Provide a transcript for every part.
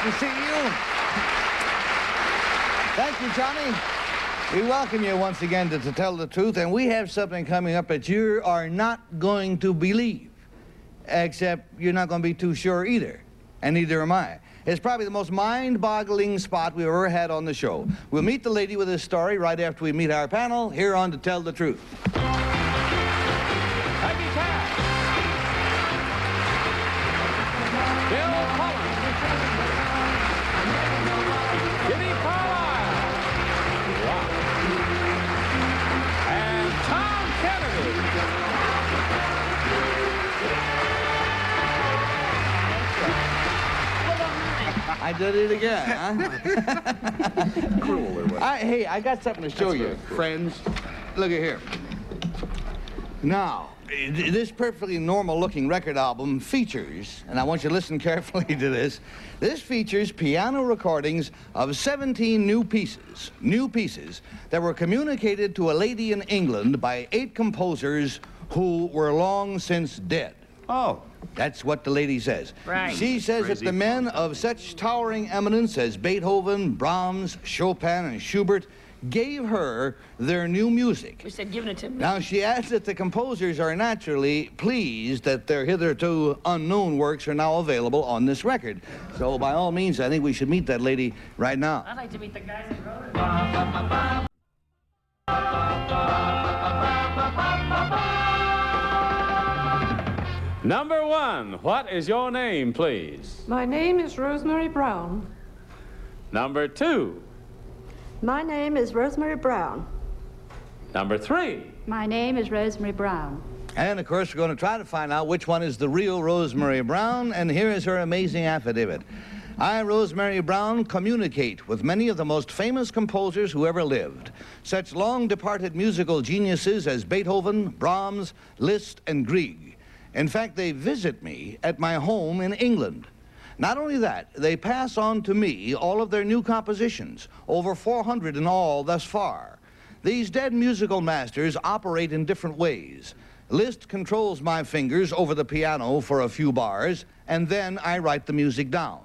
to see you. Thank you, Johnny. We welcome you once again to Tell the Truth, and we have something coming up that you are not going to believe. Except you're not going to be too sure either, and neither am I. It's probably the most mind-boggling spot we've ever had on the show. We'll meet the lady with this story right after we meet our panel here on To Tell the Truth. Peggy Cass. Bill Collins. Jimmy Carlisle. Wow. And Tom Kennedy. I did it again, huh? Cruel or what? Hey, I got something to show you, friends. Look at here. Now, this perfectly normal-looking record album features, and I want you to listen carefully to this, features piano recordings of 17 new pieces that were communicated to a lady in England by 8 composers who were long since dead. Oh. That's what the lady says. Right. She says Crazy. that the men of such towering eminence as Beethoven, Brahms, Chopin, and Schubert gave her their new music. We said giving it to me. Now, she adds that the composers are naturally pleased that their hitherto unknown works are now available on this record. So, by all means, I think we should meet that lady right now. I'd like to meet the guys that wrote it. Number 1, what is your name, please? My name is Rosemary Brown. Number 2. My name is Rosemary Brown. Number 3. My name is Rosemary Brown. And, of course, we're going to try to find out which one is the real Rosemary Brown, and here is her amazing affidavit. I, Rosemary Brown, communicate with many of the most famous composers who ever lived, such long-departed musical geniuses as Beethoven, Brahms, Liszt, and Grieg. In fact, they visit me at my home in England. Not only that, they pass on to me all of their new compositions, over 400 in all thus far. These dead musical masters operate in different ways. Liszt controls my fingers over the piano for a few bars, and then I write the music down.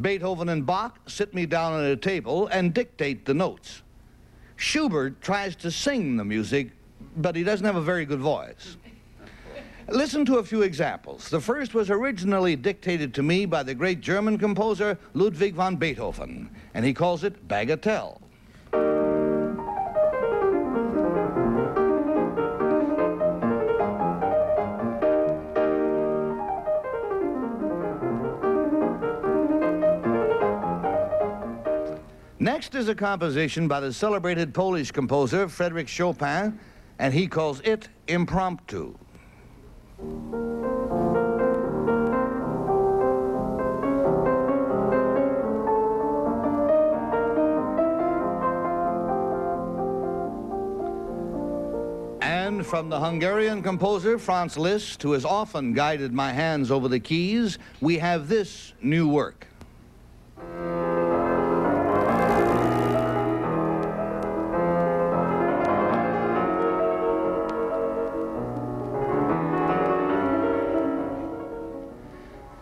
Beethoven and Bach sit me down at a table and dictate the notes. Schubert tries to sing the music, but he doesn't have a very good voice. Listen to a few examples. The first was originally dictated to me by the great German composer Ludwig van Beethoven, and he calls it Bagatelle. Next is a composition by the celebrated Polish composer Frédéric Chopin, and he calls it Impromptu. And from the Hungarian composer Franz Liszt, who has often guided my hands over the keys, we have this new work.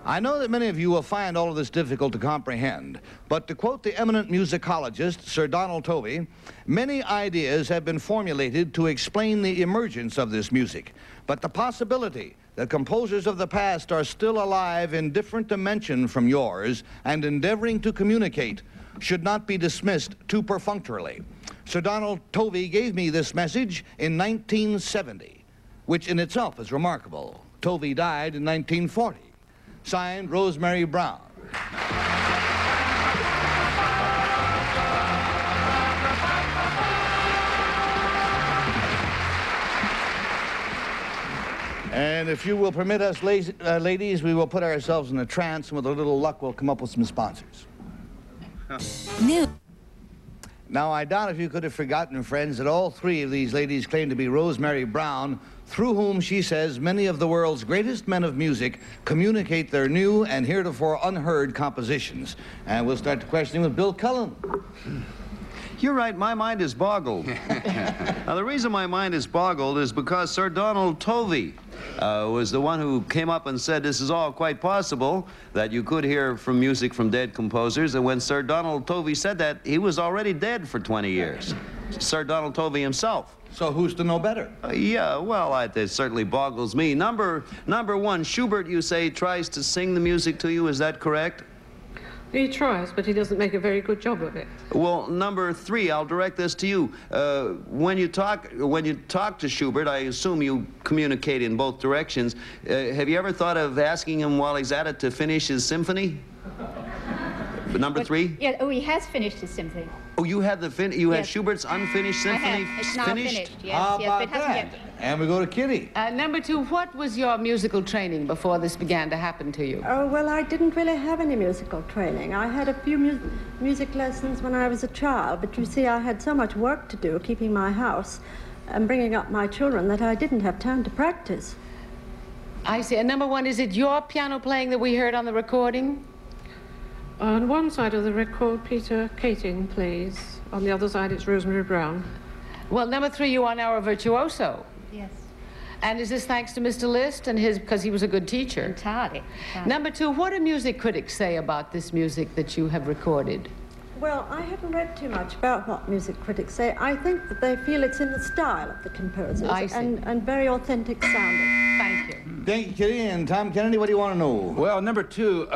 I know that many of you will find all of this difficult to comprehend, but to quote the eminent musicologist, Sir Donald Tovey, many ideas have been formulated to explain the emergence of this music, but the possibility that composers of the past are still alive in different dimension from yours and endeavoring to communicate should not be dismissed too perfunctorily. Sir Donald Tovey gave me this message in 1970, which in itself is remarkable. Tovey died in 1940. Signed, Rosemary Brown. And if you will permit us, ladies, we will put ourselves in a trance, and with a little luck, we'll come up with some sponsors. New. Now, I doubt if you could have forgotten, friends, that all 3 of these ladies claim to be Rosemary Brown, through whom, she says, many of the world's greatest men of music communicate their new and heretofore unheard compositions. And we'll start the questioning with Bill Cullen. You're right, my mind is boggled. Now, the reason my mind is boggled is because Sir Donald Tovey was the one who came up and said this is all quite possible, that you could hear from music from dead composers, and when Sir Donald Tovey said that, he was already dead for 20 years. Sir Donald Tovey himself. So who's to know better? Yeah, well, it certainly boggles me. Number one, Schubert, you say, tries to sing the music to you, is that correct? He tries, but he doesn't make a very good job of it. Well, number three, I'll direct this to you. When you talk to Schubert, I assume you communicate in both directions. Have you ever thought of asking him while he's at it to finish his symphony? Number three? Yeah, oh, he has finished his symphony. Oh, you had Yes. Schubert's unfinished symphony I have. It's now finished. Yes, How yes, about but it hasn't that? yet. And we go to Kitty. Number two, what was your musical training before this began to happen to you? Oh, well, I didn't really have any musical training. I had a few music lessons when I was a child, but you see, I had so much work to do, keeping my house and bringing up my children, that I didn't have time to practice. I see. And number one, is it your piano playing that we heard on the recording? On one side of the record, Peter Kating plays. On the other side, it's Rosemary Brown. Well, number three, you are now a virtuoso. Yes, And is this thanks to Mr. Liszt and because he was a good teacher? entirely. Number two, what do music critics say about this music that you have recorded? Well, I haven't read too much about what music critics say. I think that they feel it's in the style of the composers I see. and very authentic sounding. Thank you. Thank you, Kitty. And Tom Kennedy, what do you want to know? Well, number two,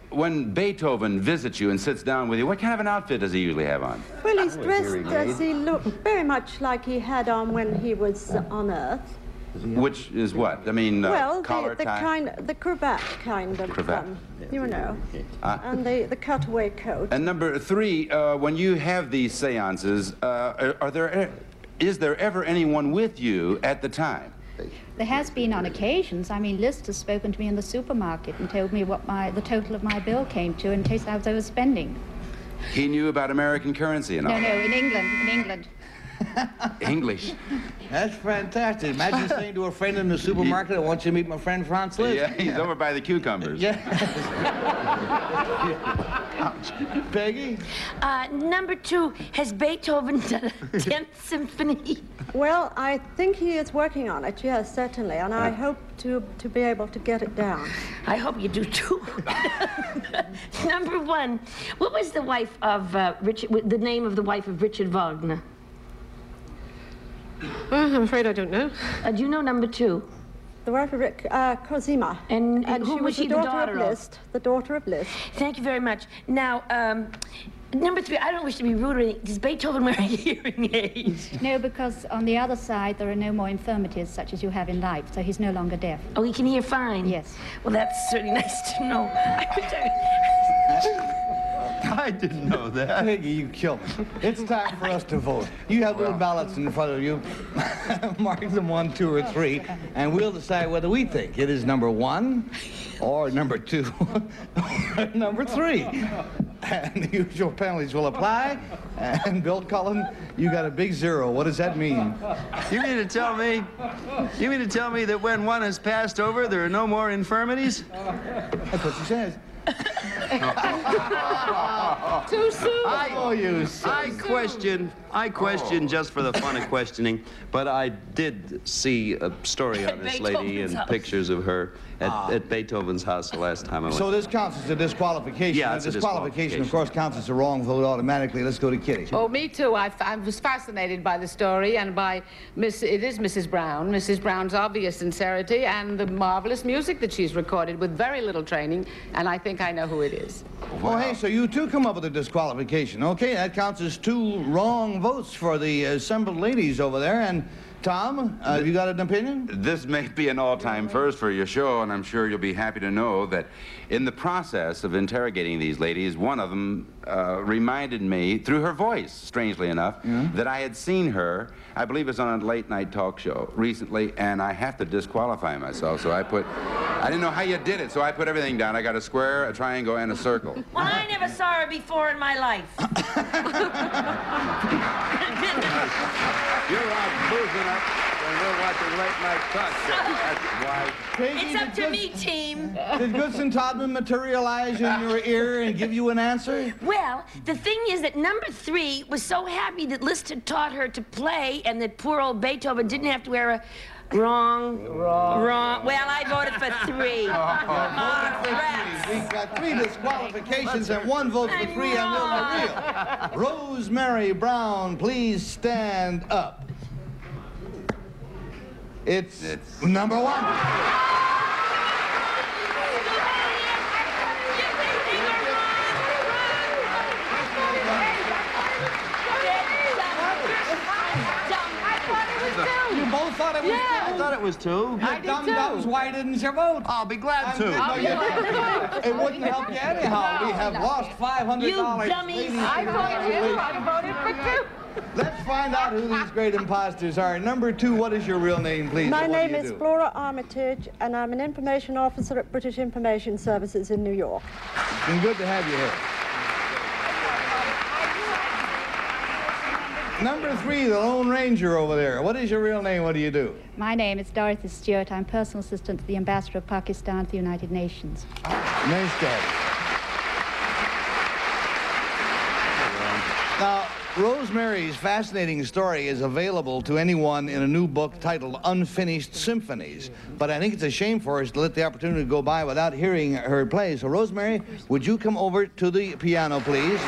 when Beethoven visits you and sits down with you, what kind of an outfit does he usually have on? Well, he's dressed as he looked very much like he had on when he was on Earth. Which is what? I mean, Well, collar, tie? the cravat kind of, Cravat. you know, and the cutaway coat. And number three, when you have these seances, is there ever anyone with you at the time? There has been on occasions. I mean, Liszt has spoken to me in the supermarket and told me what the total of my bill came to in case I was overspending. He knew about American currency and all. No, in England. English. That's fantastic. Imagine saying to a friend in the supermarket, I want you to meet my friend Franz Liszt. Yeah, he's over by the cucumbers. Yeah. Peggy? Number two, has Beethoven done a 10th symphony? Well, I think he is working on it, yes, certainly, and I hope to be able to get it down. I hope you do too. Number one, what was the wife of the name of the wife of Richard Wagner? I'm afraid I don't know. Do you know number two? The wife of Cosima. And who she was she the the daughter daughter of of? Liszt. The daughter of Liszt. Thank you very much. Now, number three, I don't wish to be rude or anything. Does Beethoven wear a hearing aid? No, because on the other side there are no more infirmities such as you have in life, so he's no longer deaf. Oh, he can hear fine? Yes. Well, that's certainly nice to know. I didn't know that. Peggy, you killed me. It's time for us to vote. You have little ballots in front of you. Mark them 1, 2, or 3, and we'll decide whether we think it is number 1, or number 2, or number 3. And the usual penalties will apply. And Bill Cullen, you got a big 0. What does that mean? You mean to tell me that when one has passed over, there are no more infirmities? That's what she says. Too soon. Oh, you I question just for the fun of questioning, but I did see a story on this lady Beethoven's and house. pictures of her at Beethoven's house the last time I went. So this counts as a disqualification. Yeah, And it's a disqualification, of disqualification. course, counts as a wrong vote automatically. Let's go to Kitty. Oh, me too. I was fascinated by the story and by it is Mrs. Brown. Mrs. Brown's obvious sincerity and the marvelous music that she's recorded with very little training, and I think I know who it is. Well, hey, so you too come up with a disqualification. Okay, that counts as 2 wrong votes for the assembled ladies over there. And Tom, have you got an opinion? This may be an all-time first for your show, and I'm sure you'll be happy to know that in the process of interrogating these ladies, one of them reminded me, through her voice, strangely enough, that I had seen her, I believe it was on a late-night talk show recently, and I have to disqualify myself, so I didn't know how you did it, so I put everything down. I got a square, a triangle, and a circle. Well, I never saw her before in my life. You're out boozing up, and we'll watch something late night touch. That's why. It's up to me, team. Did Goodson Todman materialize in your ear and give you an answer? Well, the thing is that number 3 was so happy that Liszt had taught her to play and that poor old Beethoven didn't have to wear a... Wrong. Well, I voted for 3. We've got 3 disqualifications and 1 vote for 3 and Will the Real. Rosemary Brown, please stand up. It's number 1. You both thought it was 2? I thought it was 2. I did Dum-dums, too. why didn't you vote? I'll be glad to. It wouldn't help you anyhow. We have lost $500. You dummies. Ladies, I voted you. I voted for 2. let's find out who these great imposters are. Number 2, what is your real name, please? My and what name do you is do? Flora Armitage, and I'm an information officer at British Information Services in New York. It's been good to have you here. Number 3, the Lone Ranger over there. What is your real name? What do you do? My name is Dorothy Stewart. I'm personal assistant to the Ambassador of Pakistan to the United Nations. Nice to have you. Now, Rosemary's fascinating story is available to anyone in a new book titled Unfinished Symphonies. But I think it's a shame for us to let the opportunity go by without hearing her play. So, Rosemary, would you come over to the piano, please?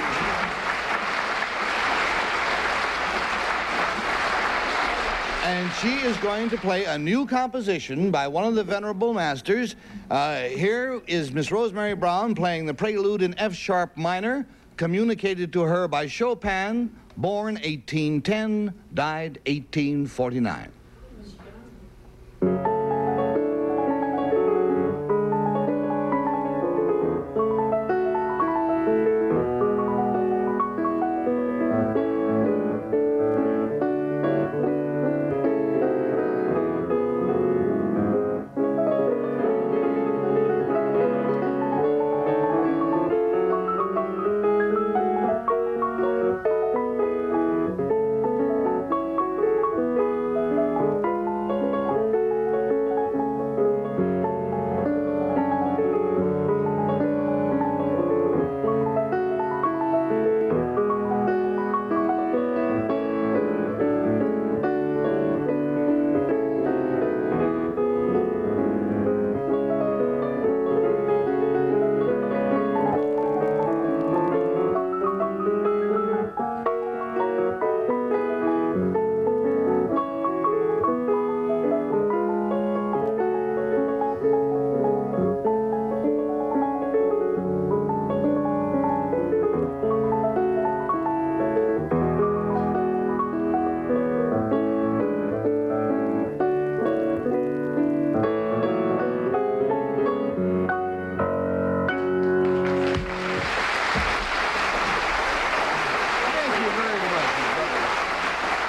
And she is going to play a new composition by one of the venerable masters. Here is Miss Rosemary Brown playing the prelude in F-sharp minor, communicated to her by Chopin, born 1810, died 1849.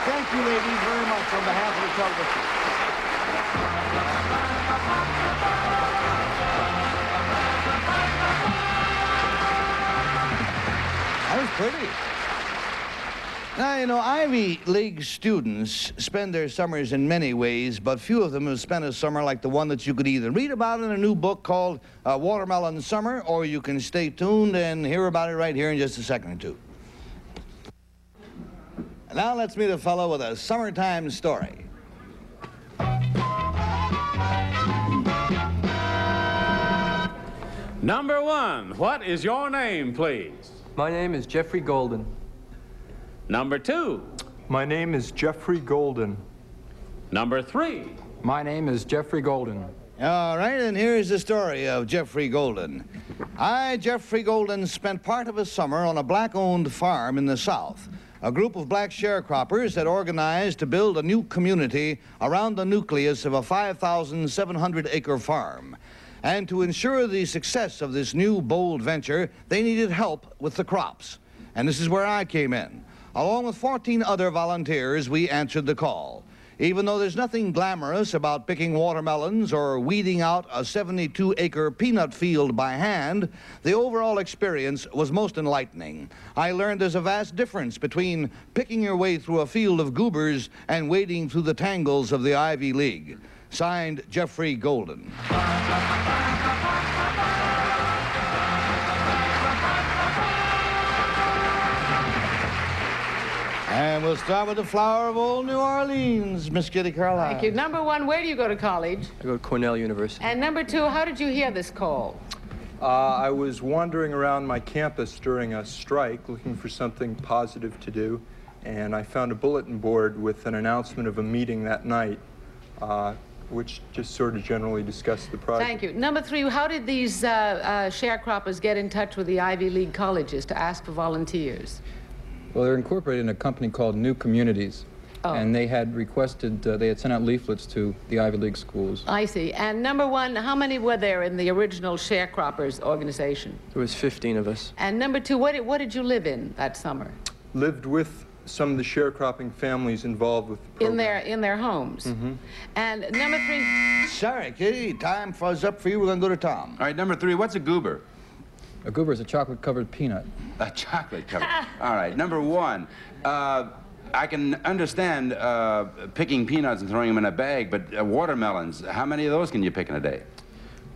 Thank you, ladies, very much on behalf of the television. That was pretty. Now, you know, Ivy League students spend their summers in many ways, but few of them have spent a summer like the one that you could either read about in a new book called Watermelon Summer, or you can stay tuned and hear about it right here in just a second or two. Now let's meet a fellow with a summertime story. Number 1, what is your name, please? My name is Jeffrey Golden. Number 2. My name is Jeffrey Golden. Number 3. My name is Jeffrey Golden. All right, and here's the story of Jeffrey Golden. I, Jeffrey Golden, spent part of a summer on a black-owned farm in the South. A group of black sharecroppers had organized to build a new community around the nucleus of a 5,700-acre farm. And to ensure the success of this new, bold venture, they needed help with the crops. And this is where I came in. Along with 14 other volunteers, we answered the call. Even though there's nothing glamorous about picking watermelons or weeding out a 72-acre peanut field by hand, the overall experience was most enlightening. I learned there's a vast difference between picking your way through a field of goobers and wading through the tangles of the Ivy League. Signed, Jeffrey Golden. And we'll start with the flower of old New Orleans, Miss Kitty Carlisle. Thank you. Number one, where do you go to college? I go to Cornell University. And number two, how did you hear this call? I was wandering around my campus during a strike looking for something positive to do, and I found a bulletin board with an announcement of a meeting that night, which just sort of generally discussed the project. Thank you. Number three, how did these sharecroppers get in touch with the Ivy League colleges to ask for volunteers? Well, they're incorporated in a company called New Communities, and they had requested, they had sent out leaflets to the Ivy League schools. I see. And number one, how many were there in the original sharecroppers organization? There was 15 of us. And number two, what did you live in that summer? Lived with some of the sharecropping families involved with the program. In their homes. Mm-hmm. And number three. Sorry, Kitty, time is up for you. We're going to go to Tom. All right, number three, what's a goober? A goober is a chocolate-covered peanut. A chocolate cover. All right, number one, I can understand picking peanuts and throwing them in a bag, but watermelons, how many of those can you pick in a day?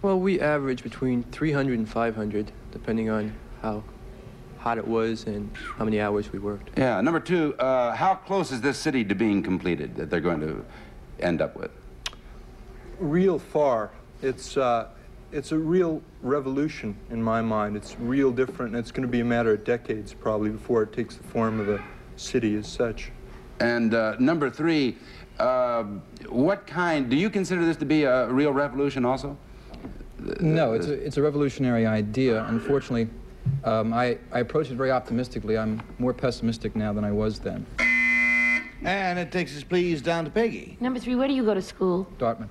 Well, we average between 300 and 500, depending on how hot it was and how many hours we worked. Yeah, number two, how close is this city to being completed that they're going to end up with? Real far. It's a real revolution in my mind. It's real different, and it's going to be a matter of decades probably before it takes the form of a city as such. And number three, what kind, do you consider this to be a real revolution also? No, it's a revolutionary idea. Unfortunately, I approach it very optimistically. I'm more pessimistic now than I was then. And it takes us, please, down to Peggy. Number three, where do you go to school? Dartmouth.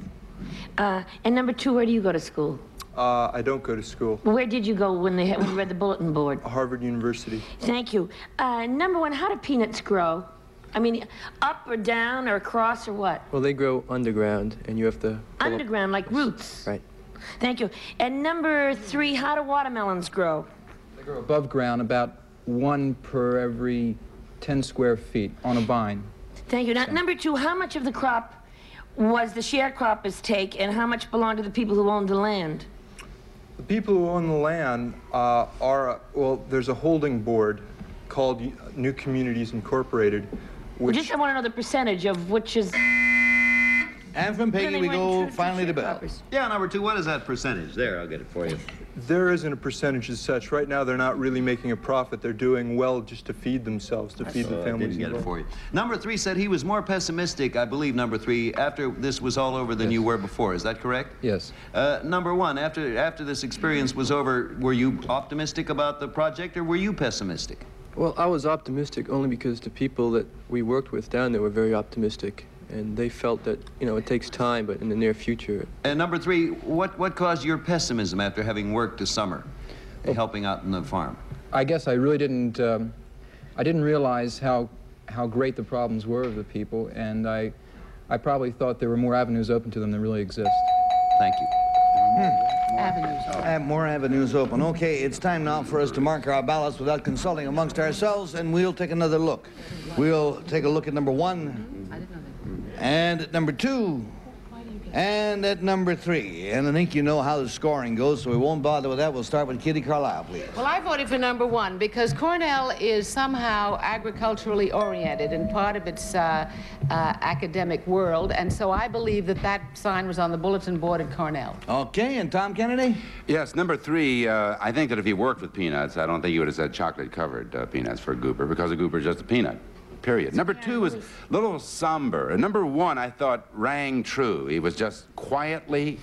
And number two, where do you go to school? I don't go to school. Where did you go when you read the bulletin board? Harvard University. Thank you. Number one, how do peanuts grow? I mean, up or down or across or what? Well, they grow underground, and you have to... Underground, like roots? Right. Thank you. And number three, how do watermelons grow? They grow above ground, about 1 per every 10 square feet on a vine. Thank you. Now, number two, how much of the crop was the sharecroppers take, and how much belonged to the people who owned the land? The people who own the land well, there's a holding board called New Communities Incorporated, which... Just I want to know the percentage of which is... And from Peggy, we go finally to Bill. Yeah, number two, what is that percentage? There, I'll get it for you. There isn't a percentage as such. Right now, they're not really making a profit. They're doing well just to feed themselves, to feed the families. Didn't get it for you. Number three said he was more pessimistic, I believe, number three, after this was all over than you were before. Is that correct? Yes. Number one, after this experience was over, were you optimistic about the project, or were you pessimistic? Well, I was optimistic only because the people that we worked with down there were very optimistic. And they felt that, you know, it takes time, but in the near future. And number three, what caused your pessimism after having worked this summer, helping out in the farm? I guess I really didn't, I didn't realize how great the problems were of the people, and I probably thought there were more avenues open to them than really exist. Thank you. Avenues. More avenues open. Okay, it's time now for us to mark our ballots without consulting amongst ourselves, and we'll take another look. We'll take a look at number one, and at number two, and at number three. And I think you know how the scoring goes, so we won't bother with that. We'll start with Kitty Carlisle, please. Well, I voted for number one because Cornell is somehow agriculturally oriented in part of its academic world, and so I believe that sign was on the bulletin board at Cornell. Okay, and Tom Kennedy? Yes, number three, I think that if he worked with peanuts, I don't think he would have said chocolate-covered peanuts for a goober, because a goober is just a peanut. Period. Number two was a little somber. And number one, I thought, rang true. He was just quietly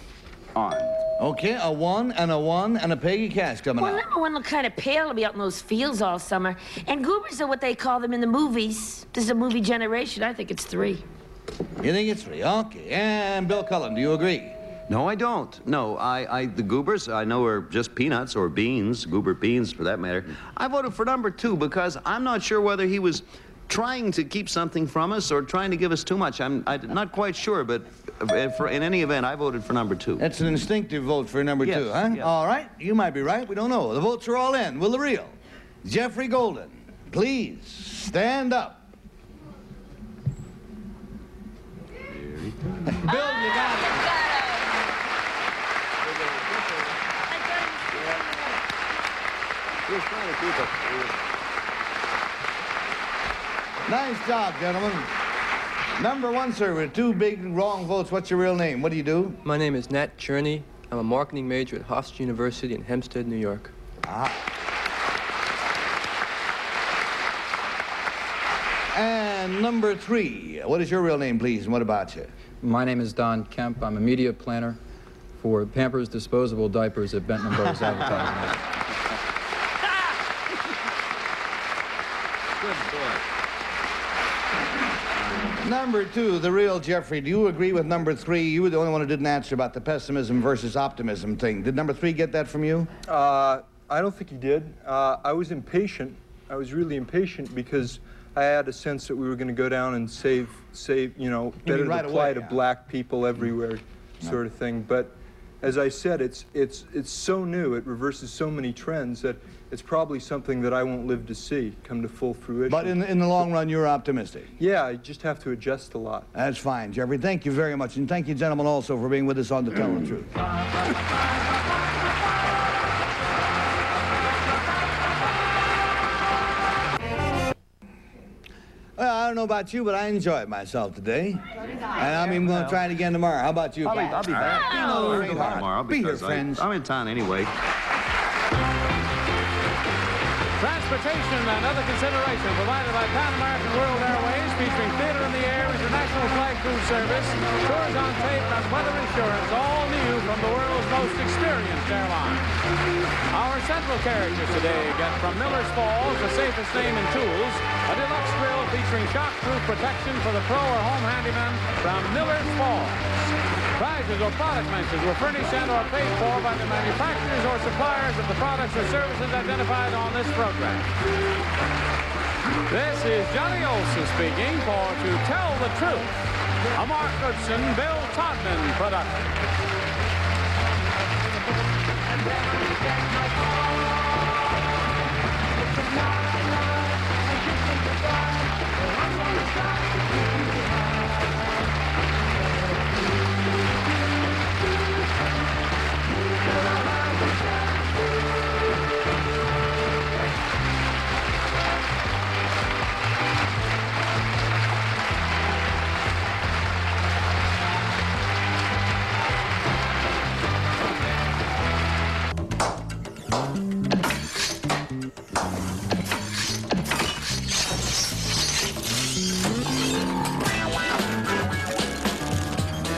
on. Okay, a one, and a Peggy Cash coming Well, out. number one looked kind of pale to be out in those fields all summer. And goobers are what they call them in the movies. This is a movie generation. I think it's three. You think it's three? Okay. And Bill Cullen, do you agree? No, I don't. No, the goobers, I know, are just peanuts or beans, goober beans for that matter. I voted for number two because I'm not sure whether he was trying to keep something from us or trying to give us too much. I'm not quite sure, but in any event, I voted for number 2. That's an instinctive vote for number 2, huh? Yes. All right, you might be right. We don't know. The votes are all in. Will the real Jeffrey Golden please stand up? Bill, you got it. Nice job, gentlemen. Number 1, sir, with 2 big wrong votes. What's your real name? What do you do? My name is Nat Cherney. I'm a marketing major at Hofstra University in Hempstead, New York. And number 3, what is your real name, please, and what about you? My name is Don Kemp. I'm a media planner for Pampers Disposable Diapers at Benton & Bros Advertising. Number 2, the real Jeffrey. Do you agree with number 3? You were the only one who didn't answer about the pessimism versus optimism thing. Did number 3 get that from you? I don't think he did. I was impatient. I was really impatient because I had a sense that we were going to go down and save, you know, better right the away, plight yeah. of black people everywhere, sort of thing. But as I said, it's so new. It reverses so many trends that it's probably something that I won't live to see come to full fruition. But in the long run, you're optimistic. Yeah, I just have to adjust a lot. That's fine, Jeffrey. Thank you very much. And thank you, gentlemen, also for being with us on The Tell the Truth. Well, I don't know about you, but I enjoyed myself today. And I'm even going to try it again tomorrow. How about you, Frank? I'll be back. No, I'll be back tomorrow Be here, because friends. I'm in town anyway. Transportation and other consideration provided by Pan American World Airways, featuring Theater in the Air, International Flag Cruise Service, tours on tape, and weather insurance, all new from the world's most experienced airline. Our central characters today get from Miller's Falls, the safest name in tools, a deluxe grill featuring shock-proof protection for the pro or home handyman from Miller's Falls. Prizes or product mentions were furnished and or paid for by the manufacturers or suppliers of the products or services identified on this program. This is Johnny Olson speaking for To Tell the Truth, a Mark Goodson, Bill Todman production.